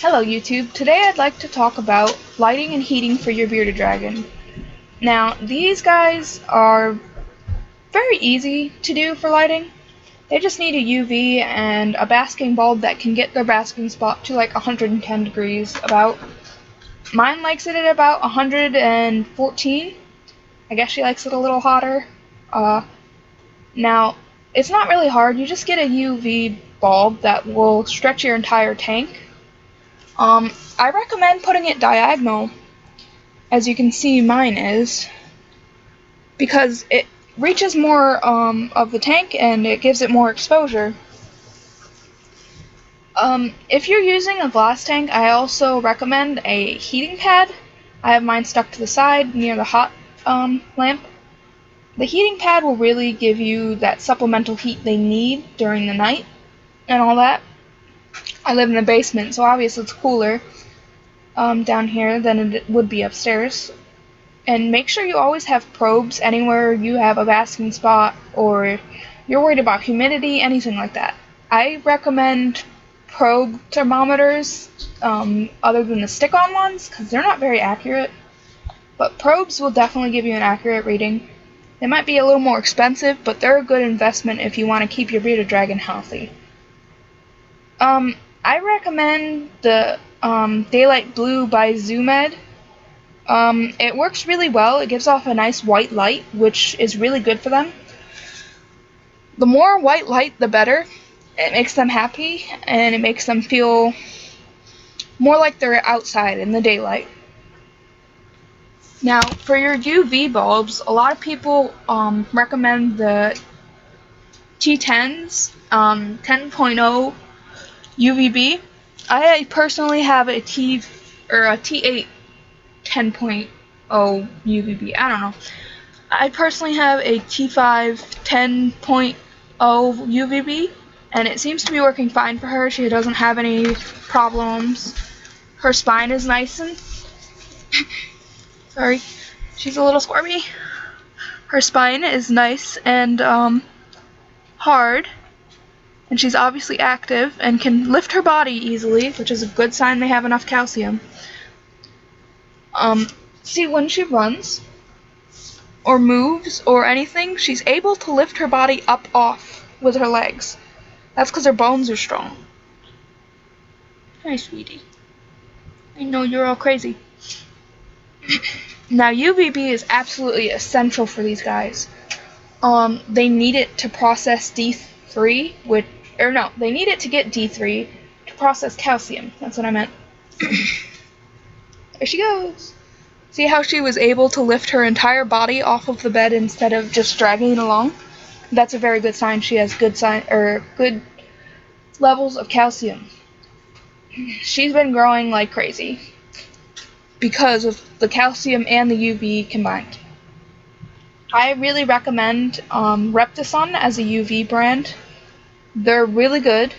Hello YouTube, today I'd like to talk about lighting and heating for your bearded dragon. Now these guys are very easy to do for lighting. They just need a UV and a basking bulb that can get their basking spot to like 110 degrees about. Mine likes it at about 114. I guess she likes it a little hotter. Now it's not really hard, you just get a UV bulb that will stretch your entire tank. I recommend putting it diagonal, as you can see mine is, because it reaches more of the tank and it gives it more exposure. If you're using a glass tank, I also recommend a heating pad. I have mine stuck to the side near the hot lamp. The heating pad will really give you that supplemental heat they need during the night and all that. I live in a basement, so obviously it's cooler down here than it would be upstairs. And make sure you always have probes anywhere you have a basking spot or you're worried about humidity, anything like that. I recommend probe thermometers other than the stick-on ones because they're not very accurate. But probes will definitely give you an accurate reading. They might be a little more expensive, but they're a good investment if you want to keep your bearded dragon healthy. I recommend the Daylight Blue by Zoomed. It works really well. It gives off a nice white light, which is really good for them. The more white light, the better. It makes them happy, and it makes them feel more like they're outside in the daylight. Now, for your UV bulbs, a lot of people recommend the T10s, 10.0 UVB. I personally have a T8 10.0 UVB. I don't know. I personally have a T5 10.0 UVB, and it seems to be working fine for her. She doesn't have any problems. Her spine is nice and sorry, she's a little squirmy. Her spine is nice and hard. And she's obviously active and can lift her body easily, which is a good sign they have enough calcium. See, when she runs or moves or anything, she's able to lift her body up off with her legs. That's because her bones are strong. Hi, sweetie. I know you're all crazy. Now, UVB is absolutely essential for these guys. They need it to process D3, they need it to get D3 to process calcium. That's what I meant. There she goes. See how she was able to lift her entire body off of the bed instead of just dragging it along? That's a very good sign she has good levels of calcium. She's been growing like crazy because of the calcium and the UV combined. I really recommend Reptison as a UV brand. They're really good,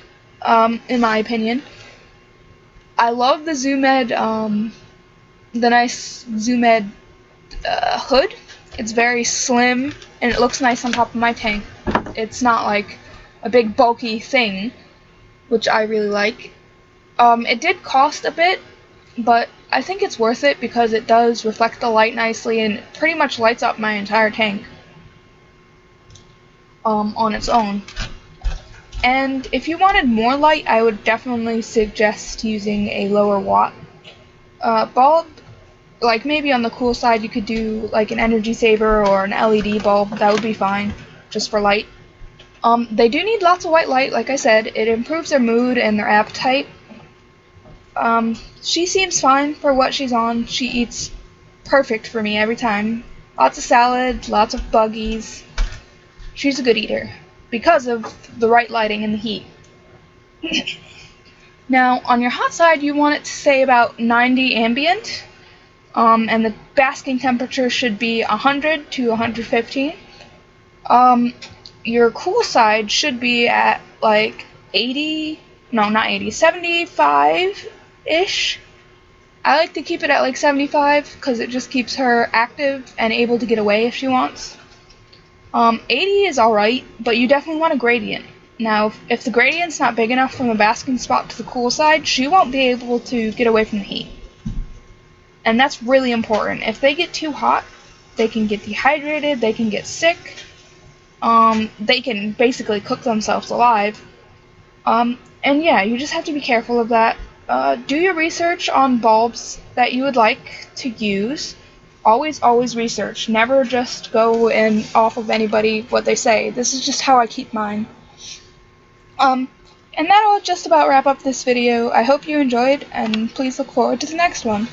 in my opinion. I love the Zoomed, the nice Zoomed hood. It's very slim, and it looks nice on top of my tank. It's not like a big bulky thing, which I really like. It did cost a bit, but I think it's worth it because it does reflect the light nicely and it pretty much lights up my entire tank on its own. And if you wanted more light, I would definitely suggest using a lower watt bulb. Like maybe on the cool side you could do like an energy saver or an LED bulb. That would be fine, just for light. They do need lots of white light, like I said. It improves their mood and their appetite. She seems fine for what she's on. She eats perfect for me every time. Lots of salad, lots of buggies. She's a good eater because of the right lighting and the heat. Now, on your hot side, you want it to stay about 90 ambient, and the basking temperature should be 100 to 115. Your cool side should be at like 80, no, not 80, 75-ish. I like to keep it at like 75 because it just keeps her active and able to get away if she wants. 80 is alright, but you definitely want a gradient. Now, if the gradient's not big enough from the basking spot to the cool side, she won't be able to get away from the heat. And that's really important. If they get too hot, they can get dehydrated, they can get sick, they can basically cook themselves alive. And yeah, you just have to be careful of that. Do your research on bulbs that you would like to use. Always research. Never just go in off of anybody, what they say. This is just how I keep mine. And that'll just about wrap up this video. I hope you enjoyed, and please look forward to the next one.